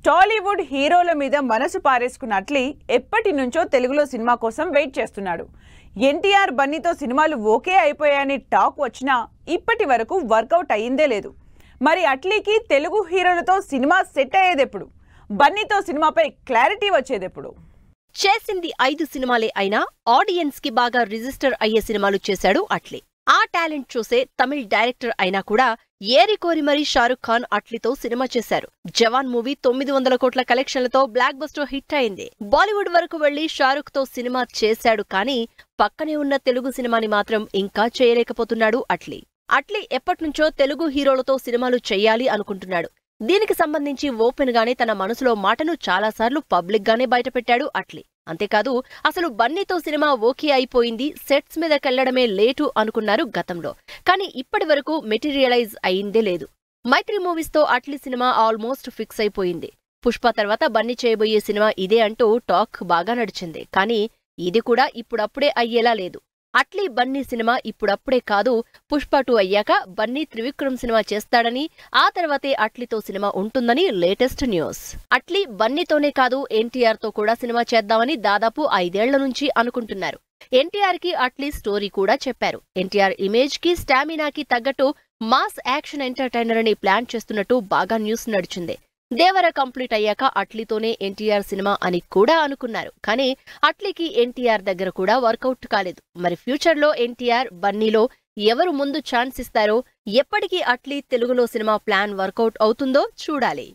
టాలీవుడ్ హీరోల మీద మనసు పారేసుకున్న అట్లీ ఎప్పటి నుంచో తెలుగులో సినిమా కోసం వెయిట్ చేస్తున్నాడు. ఎన్టీఆర్ బన్నీతో సినిమాలు ఓకే అయిపోయాయని టాక్ వచ్చినా ఇప్పటి వరకు వర్కౌట్ అయ్యిందే లేదు. మరి అట్లీకి తెలుగు హీరోలతో సినిమా సెట్ అయ్యేదెప్పుడు? బన్నీతో సినిమాపై క్లారిటీ వచ్చేదెప్పుడు? చేసింది 5 సినిమాలే అయినా ఆడియన్స్ కి బాగా రిజిస్టర్ అయ్యే సినిమాలు చేశాడు అట్లీ. ఆ టాలెంట్ చూసే తమిళ్ డైరెక్టర్ అయినా కూడా ఏరికోరి మరీ షారుఖ్ ఖాన్ అట్లీతో సినిమా చేశారు. జవాన్ మూవీ 900 కోట్ల కలెక్షన్లతో బ్లాక్ బస్టర్ హిట్ అయింది. బాలీవుడ్ వరకు వెళ్లి షారుఖ్ తో సినిమా చేశాడు, కానీ పక్కనే ఉన్న తెలుగు సినిమాని మాత్రం ఇంకా చేయలేకపోతున్నాడు అట్లీ. అట్లీ ఎప్పటినుంచో తెలుగు హీరోలతో సినిమాలు చెయ్యాలి అనుకుంటున్నాడు. దీనికి సంబంధించి ఓపెన్ గానే తన మనసులో మాటను చాలాసార్లు పబ్లిక్ గానే బయటపెట్టాడు అట్లీ. అంతేకాదు, అసలు బన్నీతో సినిమా ఓకే అయిపోయింది, సెట్స్ మీదకెళ్లడమే లేటు అనుకున్నారు గతంలో. కానీ ఇప్పటి వరకు మెటీరియలైజ్ అయిందే లేదు. మైత్రి మూవీస్ తో అట్లీ సినిమా ఆల్మోస్ట్ ఫిక్స్ అయిపోయింది. పుష్ప తర్వాత బన్నీ చేయబోయే సినిమా ఇదే అంటూ టాక్ బాగా నడిచింది. కానీ ఇది కూడా ఇప్పుడప్పుడే అయ్యేలా లేదు. అట్లీ బన్నీ సినిమా ఇప్పుడప్పుడే కాదు, పుష్ప 2 అయ్యాక బన్నీ త్రివిక్రమ్ సినిమా చేస్తాడని, ఆ తర్వాతే అట్లీతో సినిమా ఉంటుందని లేటెస్ట్ న్యూస్. అట్లీ బన్నీతోనే కాదు, ఎన్టీఆర్ తో కూడా సినిమా చేద్దామని దాదాపు 5 ఏళ్ల నుంచి అనుకుంటున్నారు. ఎన్టీఆర్ కి అట్లీ స్టోరీ కూడా చెప్పారు. ఎన్టీఆర్ ఇమేజ్ కి స్టామినాకి తగ్గట్టు మాస్ యాక్షన్ ఎంటర్టైనర్ అని ప్లాన్ చేస్తున్నట్టు బాగా న్యూస్ నడిచింది. దేవర కంప్లీట్ అయ్యాక అట్లీతోనే ఎన్టీఆర్ సినిమా అని కూడా అనుకున్నారు. కానీ అట్లీకి ఎన్టీఆర్ దగ్గర కూడా వర్కౌట్ కాలేదు. మరి ఫ్యూచర్ లో ఎన్టీఆర్ బన్నీలో ఎవరు ముందు ఛాన్స్ ఇస్తారో, ఎప్పటికీ అట్లీ తెలుగులో సినిమా ప్లాన్ వర్కౌట్ అవుతుందో చూడాలి.